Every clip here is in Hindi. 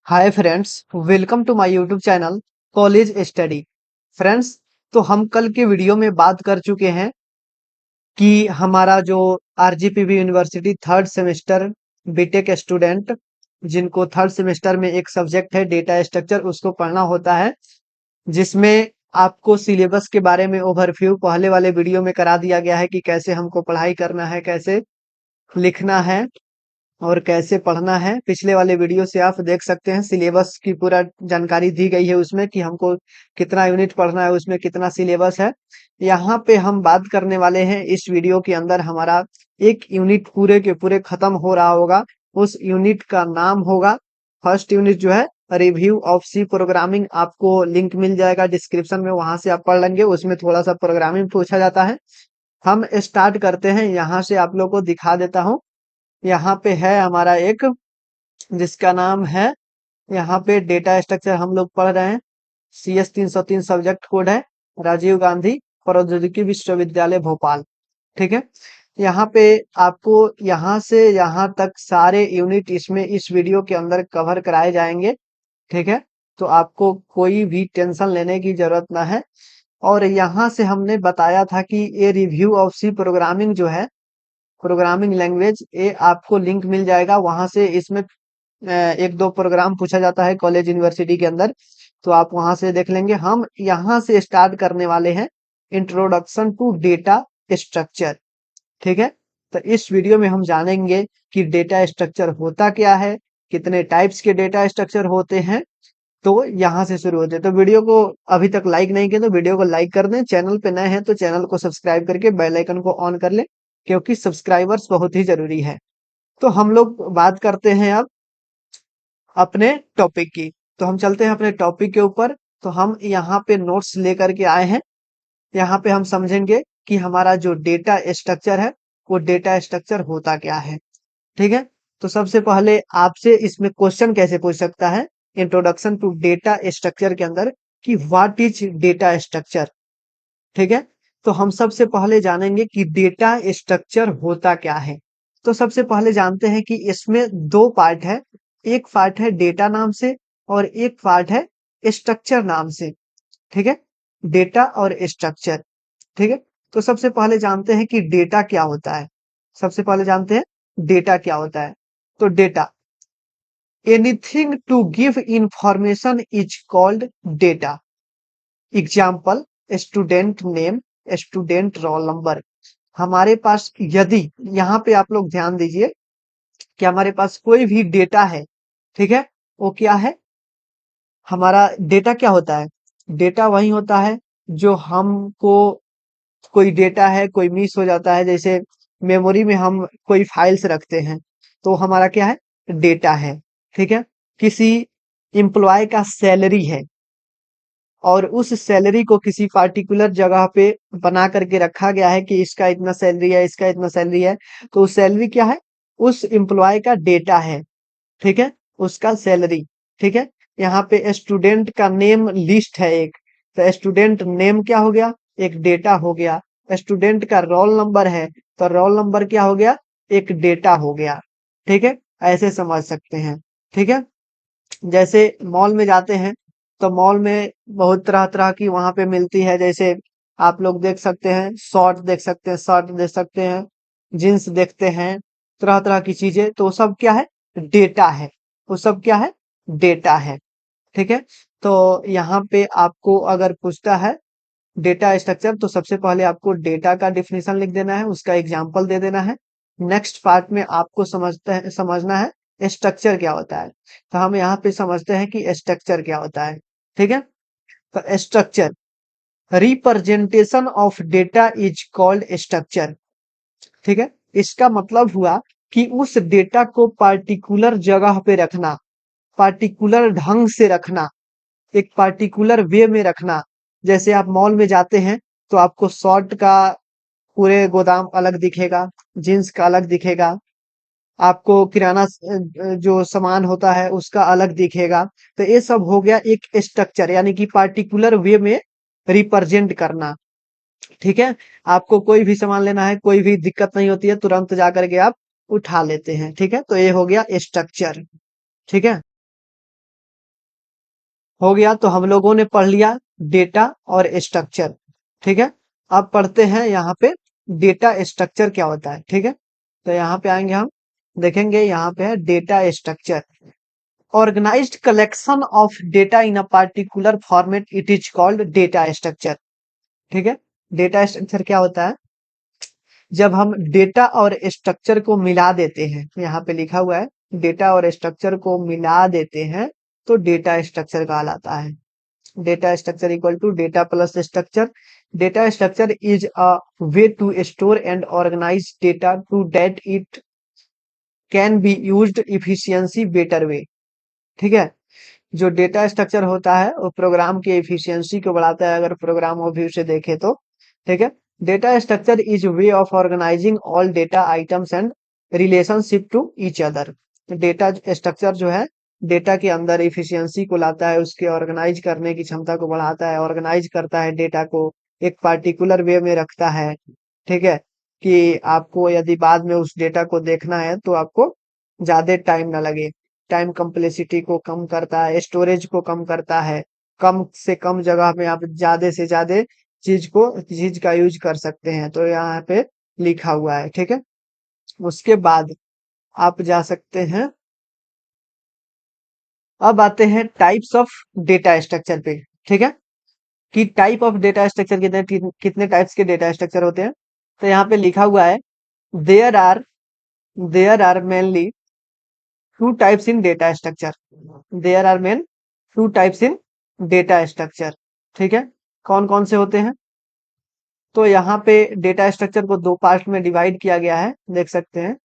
Hi friends, welcome to my YouTube channel college study. Friends, तो हम कल के वीडियो में बात कर चुके हैं कि हमारा जो RGPV university third semester BTech student जिनको थर्ड सेमेस्टर में एक सब्जेक्ट है डेटा स्ट्रक्चर उसको पढ़ना होता है, जिसमें आपको सिलेबस के बारे में ओवरव्यू पहले वाले वीडियो में करा दिया गया है कि कैसे हमको पढ़ाई करना है, कैसे लिखना है और कैसे पढ़ना है। पिछले वाले वीडियो से आप देख सकते हैं सिलेबस की पूरा जानकारी दी गई है उसमें कि हमको कितना यूनिट पढ़ना है, उसमें कितना सिलेबस है। यहाँ पे हम बात करने वाले हैं इस वीडियो के अंदर हमारा एक यूनिट पूरे के पूरे खत्म हो रहा होगा। उस यूनिट का नाम होगा, फर्स्ट यूनिट जो है रिव्यू ऑफ सी प्रोग्रामिंग। आपको लिंक मिल जाएगा डिस्क्रिप्शन में, वहां से आप पढ़ लेंगे। उसमें थोड़ा सा प्रोग्रामिंग पूछा जाता है। हम स्टार्ट करते हैं, यहाँ से आप लोग को दिखा देता हूँ। यहाँ पे है हमारा एक जिसका नाम है, यहाँ पे डेटा स्ट्रक्चर हम लोग पढ़ रहे हैं। CS 303 सब्जेक्ट कोड है, राजीव गांधी प्रौद्योगिकी विश्वविद्यालय भोपाल। ठीक है, यहाँ पे आपको यहाँ से यहाँ तक सारे यूनिट इसमें इस वीडियो के अंदर कवर कराए जाएंगे। ठीक है, तो आपको कोई भी टेंशन लेने की जरूरत ना है। और यहाँ से हमने बताया था कि ये रिव्यू ऑफ सी प्रोग्रामिंग जो है, प्रोग्रामिंग लैंग्वेज, ये आपको लिंक मिल जाएगा वहां से। इसमें एक दो प्रोग्राम पूछा जाता है कॉलेज यूनिवर्सिटी के अंदर, तो आप वहां से देख लेंगे। हम यहाँ से स्टार्ट करने वाले हैं इंट्रोडक्शन टू डेटा स्ट्रक्चर। ठीक है, तो इस वीडियो में हम जानेंगे कि डेटा स्ट्रक्चर होता क्या है, कितने टाइप्स के डेटा स्ट्रक्चर होते हैं। तो यहाँ से शुरू होते हैं। तो वीडियो को अभी तक लाइक नहीं किया तो वीडियो को लाइक कर दें। चैनल पे नए हैं तो चैनल को सब्सक्राइब करके बेल आइकन को ऑन कर लें, क्योंकि सब्सक्राइबर्स बहुत ही जरूरी है। तो हम लोग बात करते हैं अब अपने टॉपिक की। तो हम चलते हैं अपने टॉपिक के ऊपर। तो हम यहाँ पे नोट्स लेकर के आए हैं। यहाँ पे हम समझेंगे कि हमारा जो डेटा स्ट्रक्चर है वो डेटा स्ट्रक्चर होता क्या है। ठीक है, तो सबसे पहले आपसे इसमें क्वेश्चन कैसे पूछ सकता है इंट्रोडक्शन टू डेटा स्ट्रक्चर के अंदर कि व्हाट इज डेटा स्ट्रक्चर। ठीक है, तो हम सबसे पहले जानेंगे कि डेटा स्ट्रक्चर होता क्या है। तो सबसे पहले जानते हैं कि इसमें दो पार्ट है, एक पार्ट है डेटा नाम से और एक पार्ट है स्ट्रक्चर नाम से। ठीक है, डेटा और स्ट्रक्चर। ठीक है, तो सबसे पहले जानते हैं कि डेटा क्या होता है। सबसे पहले जानते हैं डेटा क्या होता है। तो data, anything to give information is called data. Example, student name, student roll number. हमारे पास यदि, यहाँ पे आप लोग ध्यान दीजिए कि हमारे पास कोई भी डेटा है, ठीक है, वो क्या है, हमारा डेटा क्या होता है। डेटा वही होता है जो हमको, कोई डेटा है कोई मिस हो जाता है, जैसे मेमोरी में हम कोई फाइल्स रखते हैं तो हमारा क्या है, डेटा है। ठीक है, किसी एम्प्लॉय का सैलरी है और उस सैलरी को किसी पार्टिकुलर जगह पे बना करके रखा गया है कि इसका इतना सैलरी है, इसका इतना सैलरी है। तो सैलरी क्या है, उस एम्प्लॉय का डेटा है। ठीक है, उसका सैलरी। ठीक है, यहाँ पे स्टूडेंट का नेम लिस्ट है एक, तो स्टूडेंट नेम क्या हो गया, एक डेटा हो गया। स्टूडेंट का रोल नंबर है तो रोल नंबर क्या हो गया, एक डेटा हो गया। ठीक है, ऐसे समझ सकते हैं। ठीक है, जैसे मॉल में जाते हैं तो मॉल में बहुत तरह तरह की वहां पे मिलती है, जैसे आप लोग देख सकते हैं शॉर्ट देख सकते हैं, शर्ट देख सकते हैं, जींस देखते हैं, तरह तरह की चीजें, तो वो सब क्या है, डेटा है। वो सब क्या है, डेटा है। ठीक है, तो यहाँ पे आपको अगर पूछता है डेटा स्ट्रक्चर तो सबसे पहले आपको डेटा का डिफिनेशन लिख देना है, उसका एग्जाम्पल दे देना है। नेक्स्ट पार्ट में आपको समझना है स्ट्रक्चर क्या होता है। तो हम यहाँ पे समझते हैं कि स्ट्रक्चर क्या होता है। ठीक है, तो structure, representation of data is called structure. ठीक है, इसका मतलब हुआ कि उस डेटा को पार्टिकुलर जगह पे रखना, पार्टिकुलर ढंग से रखना, एक पार्टिकुलर वे में रखना। जैसे आप मॉल में जाते हैं तो आपको शर्ट का पूरे गोदाम अलग दिखेगा, जींस का अलग दिखेगा, आपको किराना जो सामान होता है उसका अलग दिखेगा। तो ये सब हो गया एक स्ट्रक्चर, यानी कि पार्टिकुलर वे में रिप्रेजेंट करना। ठीक है, आपको कोई भी सामान लेना है, कोई भी दिक्कत नहीं होती है, तुरंत जा करके आप उठा लेते हैं। ठीक है, तो ये हो गया स्ट्रक्चर। ठीक है, हो गया। तो हम लोगों ने पढ़ लिया डेटा और स्ट्रक्चर। ठीक है, अब पढ़ते हैं यहाँ पे डेटा स्ट्रक्चर क्या होता है। ठीक है, तो यहाँ पे आएंगे हम, देखेंगे यहाँ पे है data structure, organized collection of data in a particular format, it is called data structure. ठीक है, डेटा स्ट्रक्चर क्या होता है, जब हम डेटा और स्ट्रक्चर को मिला देते हैं, यहाँ पे लिखा हुआ है डेटा और स्ट्रक्चर को मिला देते हैं तो डेटा स्ट्रक्चर कहलाता है। Data structure equal to data plus structure. Data structure is a way to store and organise data to that it can be used efficiency better way. ठीक है, जो डेटा स्ट्रक्चर होता है वो प्रोग्राम की एफिशिएंसी को बढ़ाता है, अगर प्रोग्राम व्यू से देखे तो। ठीक है, data structure is way of organising all data items and relationship to each other. Data structure जो है डेटा के अंदर एफिशिएंसी को लाता है, उसके ऑर्गेनाइज करने की क्षमता को बढ़ाता है, ऑर्गेनाइज करता है डेटा को, एक पार्टिकुलर वे में रखता है। ठीक है, कि आपको यदि बाद में उस डेटा को देखना है तो आपको ज्यादा टाइम ना लगे। टाइम कम्प्लेक्सिटी को कम करता है, स्टोरेज को कम करता है, कम से कम जगह में आप ज्यादा से ज्यादा चीज का यूज कर सकते हैं, तो यहाँ पे लिखा हुआ है। ठीक है, उसके बाद आप जा सकते हैं, अब आते हैं टाइप्स ऑफ डेटा स्ट्रक्चर पे। ठीक है, कि टाइप ऑफ डेटा स्ट्रक्चर कितने कितने टाइप्स के डेटा स्ट्रक्चर होते हैं, तो यहाँ पे लिखा हुआ है there are there are mainly two types in data structure. There are main two types in data structure. ठीक है, कौन कौन से होते हैं, तो यहाँ पे डेटा स्ट्रक्चर को दो पार्ट में डिवाइड किया गया है, देख सकते हैं।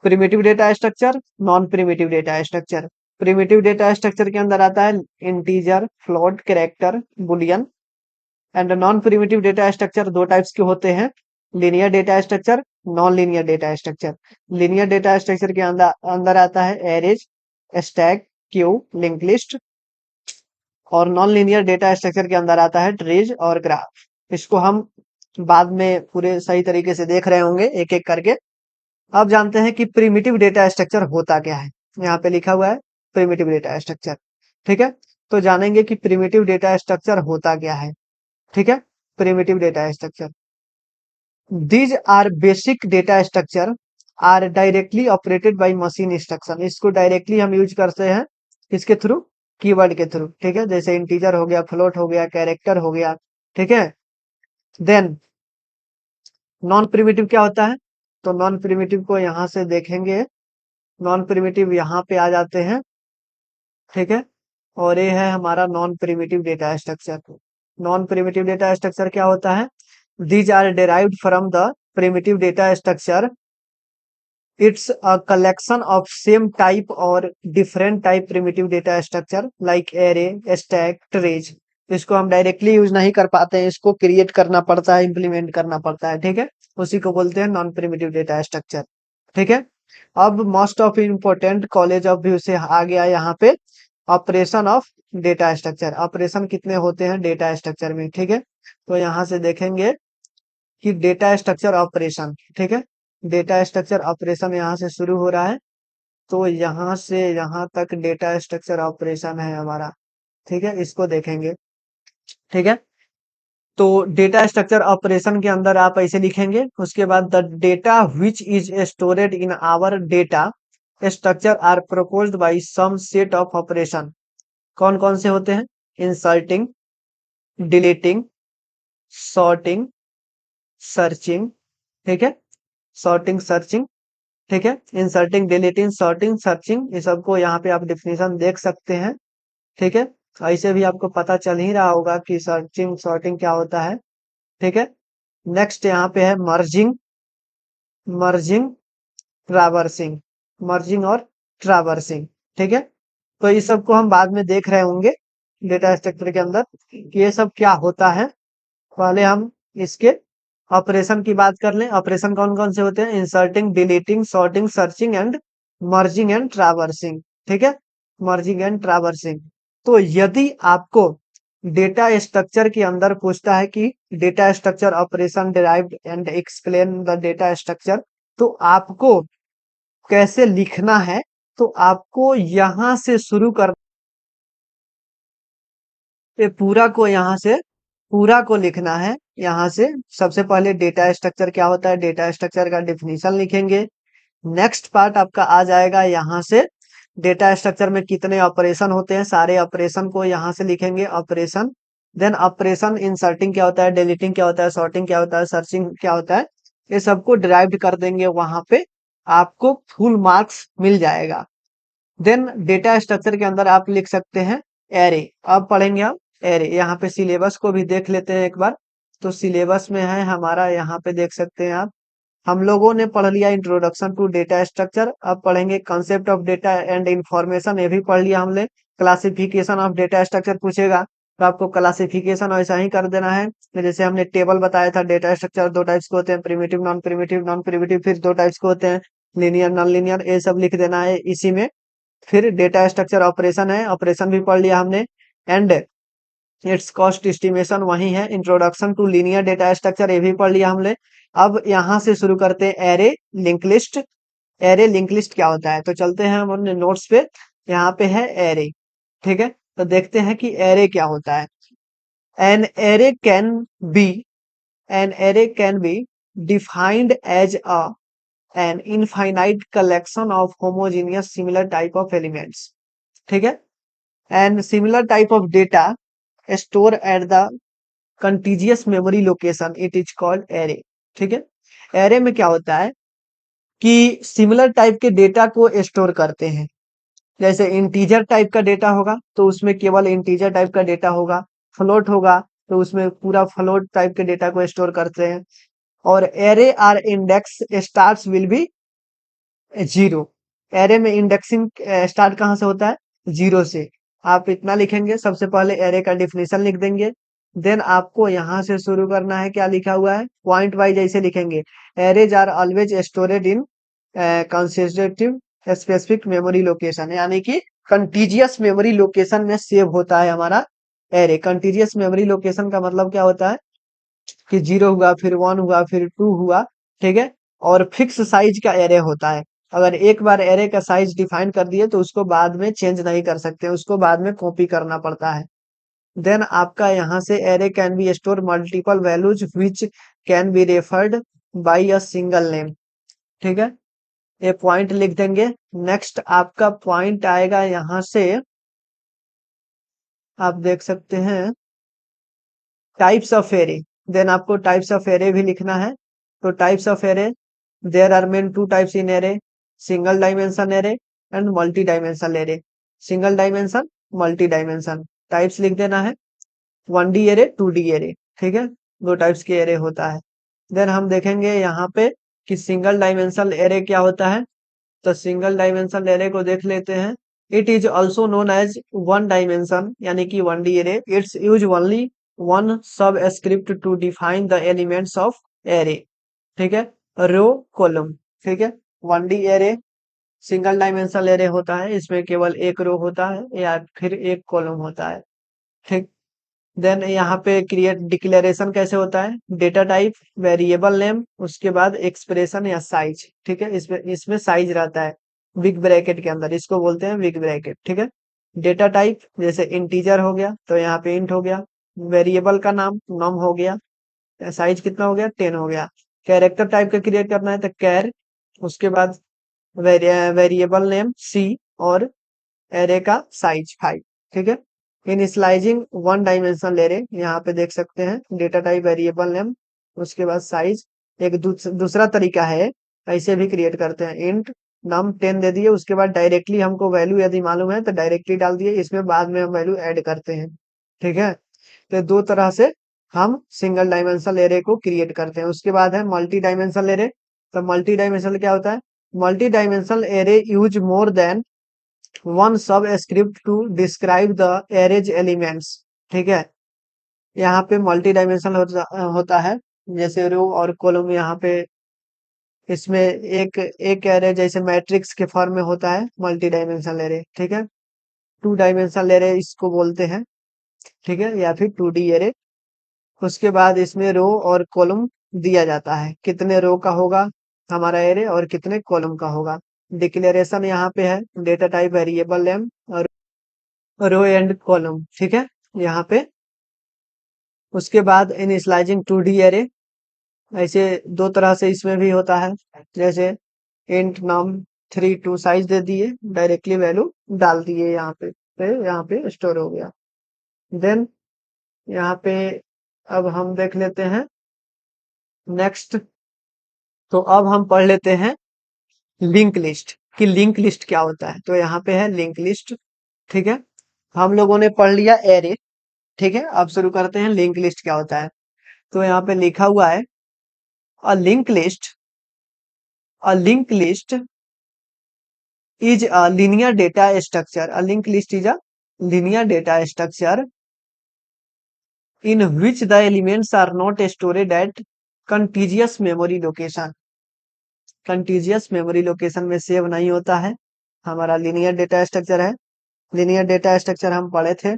Primitive data structure, non primitive data structure. Primitive data structure के अंदर आता है integer, float, character, Boolean. And non primitive data structure दो टाइप्स के होते हैं, linear data structure, non linear data structure. Linear data structure के अंदर अंदर आता है arrays, stack, Q, link list. और नॉन लीनियर डेटा स्ट्रक्चर के अंदर आता है ट्रीज और ग्राफ। इसको हम बाद में पूरे सही तरीके से देख रहे होंगे एक एक करके। अब जानते हैं कि प्रिमिटिव डेटा स्ट्रक्चर होता क्या है, यहाँ पे लिखा हुआ है प्रिमिटिव डेटा स्ट्रक्चर। ठीक है, तो जानेंगे कि प्रिमिटिव डेटा स्ट्रक्चर होता क्या है। ठीक है, primitive data structure, these are basic data structure are directly operated by machine instruction. इसको डायरेक्टली हम यूज करते हैं किसके थ्रू, कीवर्ड के थ्रू। ठीक है, जैसे इंटीजर हो गया, फ्लोट हो गया, कैरेक्टर हो गया। ठीक है, देन नॉन प्रिमिटिव क्या होता है, तो नॉन प्रिमिटिव को यहाँ से देखेंगे, नॉन प्रिमिटिव यहाँ पे आ जाते हैं। ठीक है, और ये है हमारा non primitive data structure. Non primitive data structure क्या होता है, these are derived from the primitive data structure. It's a collection of same type or different type primitive data structure like array, stack, trace. इसको हम डायरेक्टली यूज नहीं कर पाते हैं, इसको क्रिएट करना पड़ता है, इंप्लीमेंट करना पड़ता है। ठीक है, उसी को बोलते हैं नॉन प्रिमिटिव डेटा स्ट्रक्चर। ठीक है, अब most of important college of view से आ गया यहाँ पे operation of data structure. Operation कितने होते हैं डेटा स्ट्रक्चर में। ठीक है, तो यहाँ से देखेंगे कि डेटा स्ट्रक्चर ऑपरेशन। ठीक है, डेटा स्ट्रक्चर ऑपरेशन यहाँ से शुरू हो रहा है, तो यहाँ से यहाँ तक डेटा स्ट्रक्चर ऑपरेशन है हमारा। ठीक है, इसको देखेंगे। ठीक है, तो डेटा स्ट्रक्चर ऑपरेशन के अंदर आप ऐसे लिखेंगे, उसके बाद the data which is stored in our data structure are proposed by some set of operation. कौन कौन से होते हैं, इंसर्टिंग, डिलीटिंग, सॉर्टिंग, सर्चिंग। ठीक है, सॉर्टिंग, सर्चिंग। ठीक है, इंसर्टिंग, डिलीटिंग, सॉर्टिंग, सर्चिंग, ये सबको यहाँ पे आप डिफिनेशन देख सकते हैं। ठीक है, ऐसे भी आपको पता चल ही रहा होगा कि सर्चिंग सॉर्टिंग क्या होता है। ठीक है, नेक्स्ट यहाँ पे है मर्जिंग, मर्जिंग, ट्रावर्सिंग, मर्जिंग और ट्रावर्सिंग। ठीक है, तो ये सबको हम बाद में देख रहे होंगे डेटा स्ट्रक्चर के अंदर कि ये सब क्या होता है। पहले हम इसके ऑपरेशन की बात कर लें। ऑपरेशन कौन कौन से होते हैं, inserting, deleting, sorting, searching and merging and traversing. ठीक है, मर्जिंग एंड ट्रावर्सिंग। तो यदि आपको डेटा स्ट्रक्चर के अंदर पूछता है कि data structure operation derived and explain the data structure, तो आपको कैसे लिखना है, तो आपको यहां से शुरू कर ये पूरा को लिखना है यहाँ से। सबसे पहले डेटा स्ट्रक्चर क्या होता है, डेटा स्ट्रक्चर का डिफिनीशन लिखेंगे। नेक्स्ट पार्ट आपका आ जाएगा यहाँ से, डेटा स्ट्रक्चर में कितने ऑपरेशन होते हैं, सारे ऑपरेशन को यहाँ से लिखेंगे, ऑपरेशन। देन ऑपरेशन इंसर्टिंग क्या होता है, डिलीटिंग क्या होता है, सॉर्टिंग क्या होता है, सर्चिंग क्या होता है, ये सबको डिराइव्ड कर देंगे वहां पे, आपको फुल मार्क्स मिल जाएगा। देन डेटा स्ट्रक्चर के अंदर आप लिख सकते हैं एरे। अब पढ़ेंगे हम एरे। यहाँ पे सिलेबस को भी देख लेते हैं एक बार। तो सिलेबस में है हमारा, यहाँ पे देख सकते हैं आप, हम लोगों ने पढ़ लिया इंट्रोडक्शन टू डेटा स्ट्रक्चर। अब पढ़ेंगे concept of data and information, ये भी पढ़ लिया हमने। क्लासिफिकेशन ऑफ डेटा स्ट्रक्चर पूछेगा तो आपको क्लासिफिकेशन ऐसा ही कर देना है। तो जैसे हमने टेबल बताया था, डेटा स्ट्रक्चर दो टाइप्स के होते हैं, primitive non primitive, non primitive फिर दो टाइप्स के होते हैं, लीनियर नॉन लीनियर, ये सब लिख देना है इसी में। फिर डेटा स्ट्रक्चर ऑपरेशन है, ऑपरेशन भी पढ़ लिया हमने। एंड इट्स कॉस्ट एस्टिमेशन वही है। Introduction to linear data structure ये भी पढ़ लिया हमने। अब यहाँ से शुरू करते हैं array link list. Array link list क्या होता है, तो चलते हैं हम अपने नोट्स पे। यहाँ पे है एरे, ठीक है। तो देखते हैं कि एरे क्या होता है। An array can be an array can be defined as a an infinite collection of homogeneous similar type of elements, ठीक है। And similar type of data store at the contiguous memory location, it is called array, ठीक है। एरे में क्या होता है कि सिमिलर टाइप के डेटा को स्टोर करते हैं। जैसे इंटीजर टाइप का डेटा होगा तो उसमें केवल इंटीजर टाइप का डेटा होगा, फ्लोट होगा तो उसमें पूरा फ्लोट टाइप के डेटा को स्टोर करते हैं। और array are index starts will be zero. Array में इंडेक्सिंग स्टार्ट कहाँ से होता है, जीरो से। आप इतना लिखेंगे, सबसे पहले एरे का डिफिनीशन लिख देंगे। देन आपको यहाँ से शुरू करना है, क्या लिखा हुआ है, पॉइंट वाइज ऐसे लिखेंगे। Arrays are always stored in consecutive specific memory location, यानी कि कंटीजियस मेमोरी लोकेशन में सेव होता है हमारा एरे। कंटीजियस मेमोरी लोकेशन का मतलब क्या होता है कि जीरो हुआ, फिर वन हुआ, फिर टू हुआ, ठीक है। और फिक्स साइज का एरे होता है। अगर एक बार एरे का साइज डिफाइन कर दिए तो उसको बाद में चेंज नहीं कर सकते, उसको बाद में कॉपी करना पड़ता है। देन आपका यहाँ से array can B store multiple values which can be referred by a single name, ठीक है। ये पॉइंट लिख देंगे। नेक्स्ट आपका पॉइंट आएगा यहाँ से, आप देख सकते हैं टाइप्स ऑफ एरे। देन आपको टाइप्स ऑफ एरे भी लिखना है। तो types of array, there are main two types in array, single dimension array and multi dimension array. Single dimension, multi dimension, types लिख देना है। 1D एरे, 2D एरे, ठीक है। दो टाइप्स के एरे होता है। देन हम देखेंगे यहाँ पे कि सिंगल डायमेंशनल एरे क्या होता है। तो सिंगल डायमेंशनल एरे को देख लेते हैं। It is also known as one dimension, यानी कि 1D array. It's use only one subscript to define the elements of array, ठीक है। रो कॉलम, ठीक है। 1D array single dimensional array होता है, इसमें केवल एक रो होता है या फिर एक कॉलम होता है, ठीक। देन यहाँ पे क्रिएट डिक्लेरेशन कैसे होता है, डेटा टाइप, वेरिएबल नेम, उसके बाद एक्सप्रेशन या साइज, ठीक है। इसमें इसमें साइज रहता है बिग ब्रैकेट के अंदर, इसको बोलते हैं बिग ब्रैकेट, ठीक है। डेटा टाइप जैसे इंटीजर हो गया तो यहाँ पे इंट हो गया, वेरिएबल का नाम नम हो गया, साइज कितना हो गया 10 हो गया। कैरेक्टर टाइप का क्रिएट करना है तो कैर, उसके बाद वेरिएबल नेम सी, और एरे का साइज 5, ठीक है। इनिशियलाइजिंग वन डायमेंशनल एरे, यहाँ पे देख सकते हैं डेटा टाइप, वेरिएबल नेम, उसके बाद साइज। एक दूसरा तरीका है, ऐसे भी क्रिएट करते हैं, इंट नम 10 दे दिए, उसके बाद डायरेक्टली हमको वैल्यू यदि मालूम है तो डायरेक्टली डाल दिए, इसमें बाद में हम वैल्यू ऐड करते हैं, ठीक है। तो दो तरह से हम सिंगल डायमेंशनल एरे को क्रिएट करते हैं। उसके बाद है मल्टी डायमेंशनल एरे। तो मल्टी डायमेंशनल क्या होता है, multi dimensional array use more than one subscript to describe the array's elements, ठीक है। यहाँ पे मल्टी डायमेंशनल होता है, जैसे रो और कॉलम। यहाँ पे इसमें एक एक एरे जैसे मैट्रिक्स के फॉर्म में होता है मल्टी डायमेंशनल एरे, ठीक है। 2 डायमेंशनल एरे इसको बोलते हैं, ठीक है, या फिर 2D एरे। उसके बाद इसमें रो और कॉलम दिया जाता है, कितने रो का होगा हमारा एरे और कितने कॉलम का होगा। डिक्लेरेशन यहाँ पे है, डेटा टाइप, वेरिएबल नेम और रो एंड कॉलम, ठीक है। यहाँ पे। उसके बाद इनिशियलाइजिंग 2D एरे, ऐसे दो तरह से इसमें भी होता है। जैसे इंट नम 3 टू साइज दे दिए, डायरेक्टली वैल्यू डाल दिए, यहाँ पे स्टोर हो गया। देन यहाँ पे अब हम देख लेते हैं नेक्स्ट। तो अब हम पढ़ लेते हैं लिंक लिस्ट, कि लिंक लिस्ट क्या होता है। तो यहाँ पे है लिंक लिस्ट, ठीक है। हम लोगों ने पढ़ लिया एरे, ठीक है। अब शुरू करते हैं लिंक लिस्ट क्या होता है। तो यहाँ पे लिखा हुआ है a link list, a link list is a linear data structure. A linked list is a linear data structure in which the elements are not stored at contiguous memory location. Contiguous memory location में सेव नहीं होता है। हमारा linear data structure है। linear data structure हम पढ़े थे,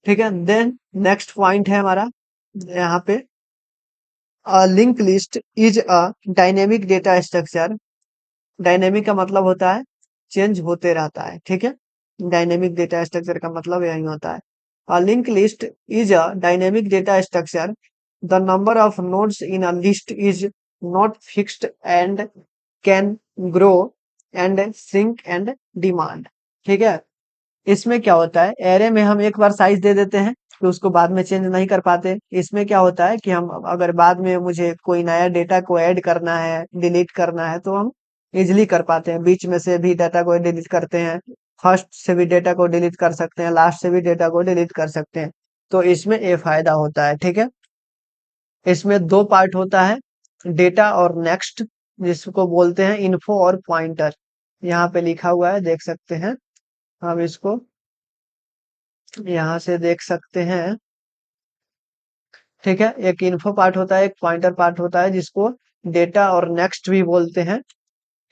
ठीक है। देन नेक्स्ट पॉइंट है हमारा यहाँ पे a linked list is a dynamic data structure. Dynamic का मतलब होता है चेंज होते रहता है, ठीक है। डायनेमिक डेटा स्ट्रक्चर का मतलब यही होता है। A link list is a dynamic data structure. The number of nodes in a list is not fixed and can grow and shrink and demand, ठीक है। इसमें क्या होता है, एरे में हम एक बार साइज दे देते हैं तो उसको बाद में चेंज नहीं कर पाते। इसमें क्या होता है कि हम अगर बाद में मुझे कोई नया डेटा को ऐड करना है, डिलीट करना है, तो हम इजिली कर पाते हैं। बीच में से भी डेटा को डिलीट करते हैं, फर्स्ट से भी डेटा को डिलीट कर सकते हैं, लास्ट से भी डेटा को डिलीट कर सकते हैं। तो इसमें ये फायदा होता है, ठीक है। इसमें दो पार्ट होता है, डेटा और नेक्स्ट, जिसको बोलते हैं इन्फो और पॉइंटर। यहाँ पे लिखा हुआ है, देख सकते हैं हम इसको, यहाँ से देख सकते हैं, ठीक है। एक इन्फो पार्ट होता है, एक पॉइंटर पार्ट होता है, जिसको डेटा और नेक्स्ट भी बोलते हैं,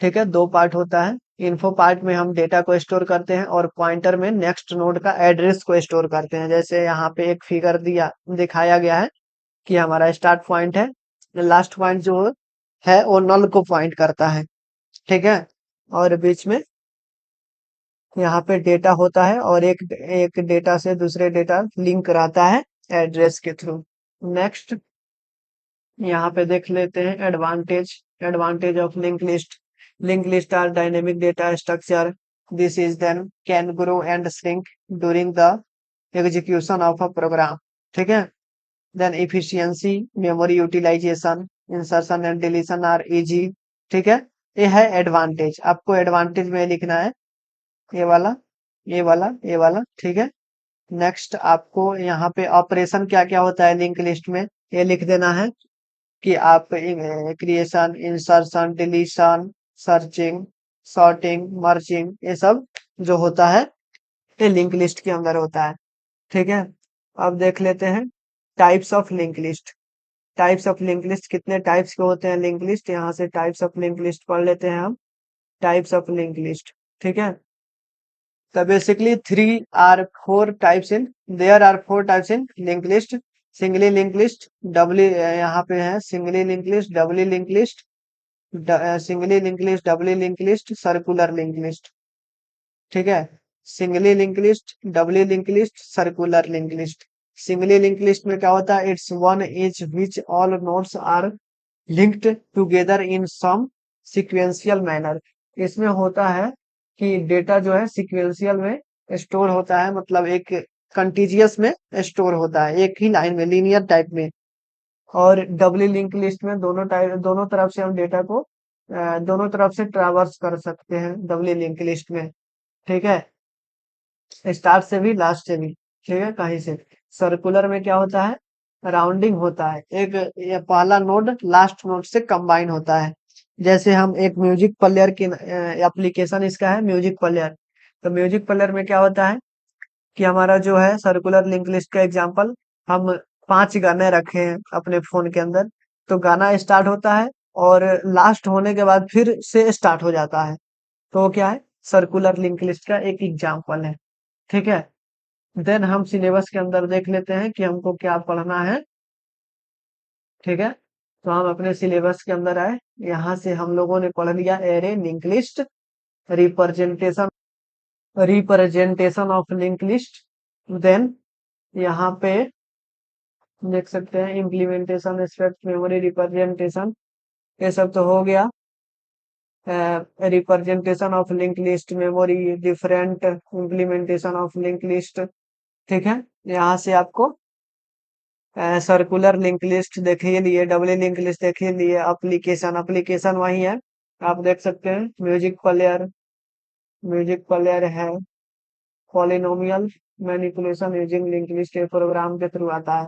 ठीक है। दो पार्ट होता है। इन्फो पार्ट में हम डेटा को स्टोर करते हैं और पॉइंटर में नेक्स्ट नोड का एड्रेस को स्टोर करते हैं। जैसे यहाँ पे एक फिगर दिखाया गया है कि हमारा स्टार्ट पॉइंट है, लास्ट पॉइंट जो है वो नल को पॉइंट करता है, ठीक है। और बीच में यहाँ पे डेटा होता है और एक एक डेटा से दूसरे डेटा लिंक रहता है एड्रेस के थ्रू। नेक्स्ट यहाँ पे देख लेते हैं advantage, advantage of link list. Link list are dynamic data structure. This is then can grow and shrink during the execution of a program, ठीक है। Then efficiency, memory utilisation, insertion and deletion are easy, ठीक है। ये है एडवांटेज, आपको एडवांटेज में लिखना है ये वाला, ये वाला, ये वाला, ठीक है। नेक्स्ट आपको यहाँ पे ऑपरेशन क्या क्या होता है लिंक लिस्ट में ये लिख देना है, कि आप creation, insertion, deletion, searching, sorting, merging, ये सब जो होता है ये लिंक लिस्ट के अंदर होता है, ठीक है। अब देख लेते हैं types of link list. Types of link list, कितने टाइप्स के होते हैं लिंक लिस्ट, यहाँ से टाइप्स ऑफ लिंक लिस्ट पढ़ लेते हैं हम। टाइप्स ऑफ लिंक लिस्ट, ठीक है। So basically there are four types in linked list. Singly linked list, doubly यहाँ पे है singly linked list, doubly linked list, singly linked list, doubly linked list, circular linked list, ठीक है। Singly link list, doubly link list, circular link list. Singly link list में क्या होता है, it's one is which all nodes are linked together in some sequential manner. इसमें होता है कि डेटा जो है सिक्वेंशियल में स्टोर होता है, मतलब एक कंटीजियस में स्टोर होता है, एक ही लाइन में, लीनियर टाइप में। और डबली लिंक लिस्ट में दोनों तरफ से हम डेटा को दोनों तरफ से ट्रैवर्स कर सकते हैं डबली लिंक लिस्ट में, ठीक है। स्टार्ट से भी लास्ट से भी, ठीक है, कहीं से। सर्कुलर में क्या होता है, राउंडिंग होता है, एक ये पहला नोड लास्ट नोड से कंबाइन होता है। जैसे हम एक म्यूजिक प्लेयर की एप्लीकेशन इसका है म्यूजिक प्लेयर। तो म्यूजिक प्लेयर में क्या होता है कि हमारा जो है सर्कुलर लिंक लिस्ट का एग्जांपल, हम 5 गाने रखे हैं अपने फोन के अंदर। तो गाना स्टार्ट होता है और लास्ट होने के बाद फिर से स्टार्ट हो जाता है। तो वो क्या है, सर्कुलर लिंक लिस्ट का एक एग्जांपल है, ठीक है। देन हम सिलेबस के अंदर देख लेते हैं कि हमको क्या पढ़ना है, ठीक है। तो हम अपने सिलेबस के अंदर आए, यहाँ से हम लोगों ने पढ़ लिया array, link list, representation, representation of link list, then यहाँ पे देख सकते हैं इम्प्लीमेंटेशन, स्ट्रक्ट, मेमोरी रिप्रेजेंटेशन, ये सब तो हो गया। Representation of link list, memory, different implementation of link list. ठीक है, यहाँ से आपको सर्कुलर लिंक लिस्ट देख ही लिए, डबल लिंक लिस्ट देख ही लिए। एप्लीकेशन, एप्लीकेशन वही है, आप देख सकते हैं। म्यूजिक प्लेयर, म्यूजिक प्लेयर है। Polynomial manipulation using link list, program के थ्रू आता है।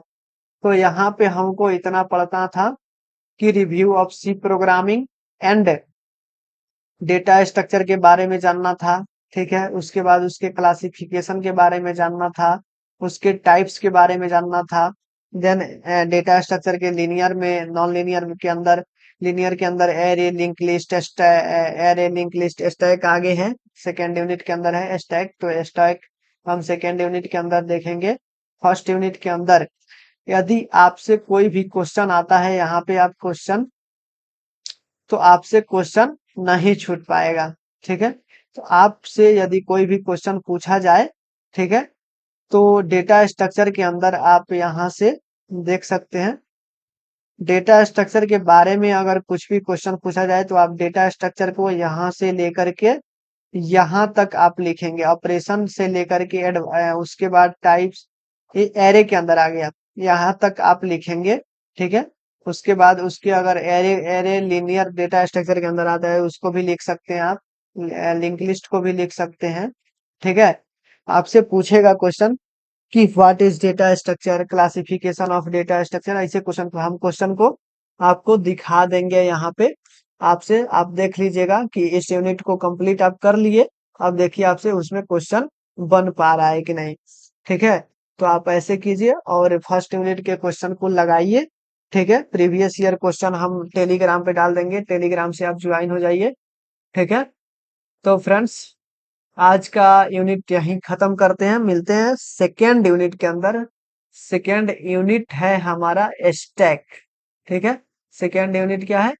तो यहाँ पे हमको इतना पढ़ना था कि review of C programming and data structure के बारे में जानना था। ठीक है, उसके बाद उसके क्लासिफिकेशन के बारे में जानना था, उसके टाइप्स के बारे में जानना था। देन डेटा स्ट्रक्चर के लीनियर में, नॉन लीनियर के अंदर, लीनियर के अंदर array, link list, array, link list, stack आगे है। सेकेंड यूनिट के अंदर है स्टैक, तो स्टैक हम सेकेंड यूनिट के अंदर देखेंगे। फर्स्ट यूनिट के अंदर यदि आपसे कोई भी क्वेश्चन आता है, यहाँ पे आप क्वेश्चन, तो आपसे क्वेश्चन नहीं छूट पाएगा। ठीक है, तो आपसे यदि कोई भी क्वेश्चन पूछा जाए, ठीक है, तो डेटा स्ट्रक्चर के अंदर आप यहाँ से देख सकते हैं। डेटा स्ट्रक्चर के बारे में अगर कुछ भी क्वेश्चन पूछा जाए तो आप डेटा स्ट्रक्चर को यहाँ से लेकर के यहाँ तक आप लिखेंगे, ऑपरेशन से लेकर के उसके बाद टाइप्स, ये एरे के अंदर आ गया, यहाँ तक आप लिखेंगे। ठीक है, उसके बाद उसके अगर array, array linear data structure के अंदर आता है, उसको भी लिख सकते हैं आप, लिंक लिस्ट को भी लिख सकते हैं। ठीक है, आपसे पूछेगा क्वेश्चन कि what is data structure, classification of data structure, ऐसे क्वेश्चन को हम क्वेश्चन को आपको दिखा देंगे यहाँ पे। आपसे आप देख लीजिएगा कि इस यूनिट को कंप्लीट आप कर लिए। अब देखिए आपसे उसमें क्वेश्चन बन पा रहा है कि नहीं। ठीक है, तो आप ऐसे कीजिए और फर्स्ट यूनिट के क्वेश्चन को लगाइए। ठीक है, प्रीवियस ईयर क्वेश्चन हम टेलीग्राम पे डाल देंगे, टेलीग्राम से आप ज्वाइन हो जाइए। ठीक है, तो फ्रेंड्स आज का यूनिट यहीं खत्म करते हैं, मिलते हैं सेकेंड यूनिट के अंदर। सेकेंड यूनिट है हमारा स्टैक। ठीक है, सेकेंड यूनिट क्या है,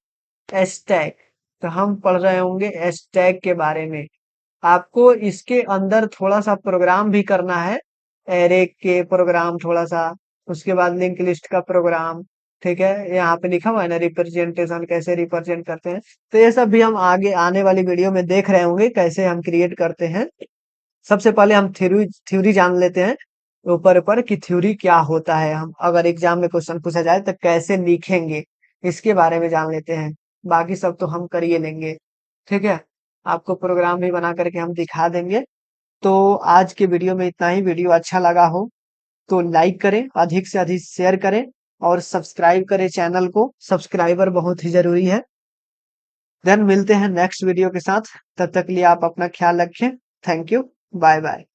स्टैक। तो हम पढ़ रहे होंगे स्टैक के बारे में। आपको इसके अंदर थोड़ा सा प्रोग्राम भी करना है, एरे के प्रोग्राम थोड़ा सा, उसके बाद लिंक लिस्ट का प्रोग्राम। ठीक है, यहाँ पे लिखा हुआ है ना रिप्रेजेंटेशन, कैसे रिप्रेजेंट करते हैं। तो ये सब भी हम आगे आने वाली वीडियो में देख रहे होंगे कैसे हम क्रिएट करते हैं। सबसे पहले हम थ्योरी थ्योरी जान लेते हैं ऊपर ऊपर कि थ्योरी क्या होता है। हम अगर एग्जाम में क्वेश्चन पूछा जाए तो कैसे लिखेंगे, इसके बारे में जान लेते हैं। बाकी सब तो हम कर ही लेंगे। ठीक है, आपको प्रोग्राम भी बना करके हम दिखा देंगे। तो आज के वीडियो में इतना ही। वीडियो अच्छा लगा हो तो लाइक करें, अधिक से अधिक शेयर करें और सब्सक्राइब करें चैनल को। सब्सक्राइबर बहुत ही जरूरी है। देन मिलते हैं नेक्स्ट वीडियो के साथ, तब तक के लिए आप अपना ख्याल रखें। Thank you, bye bye.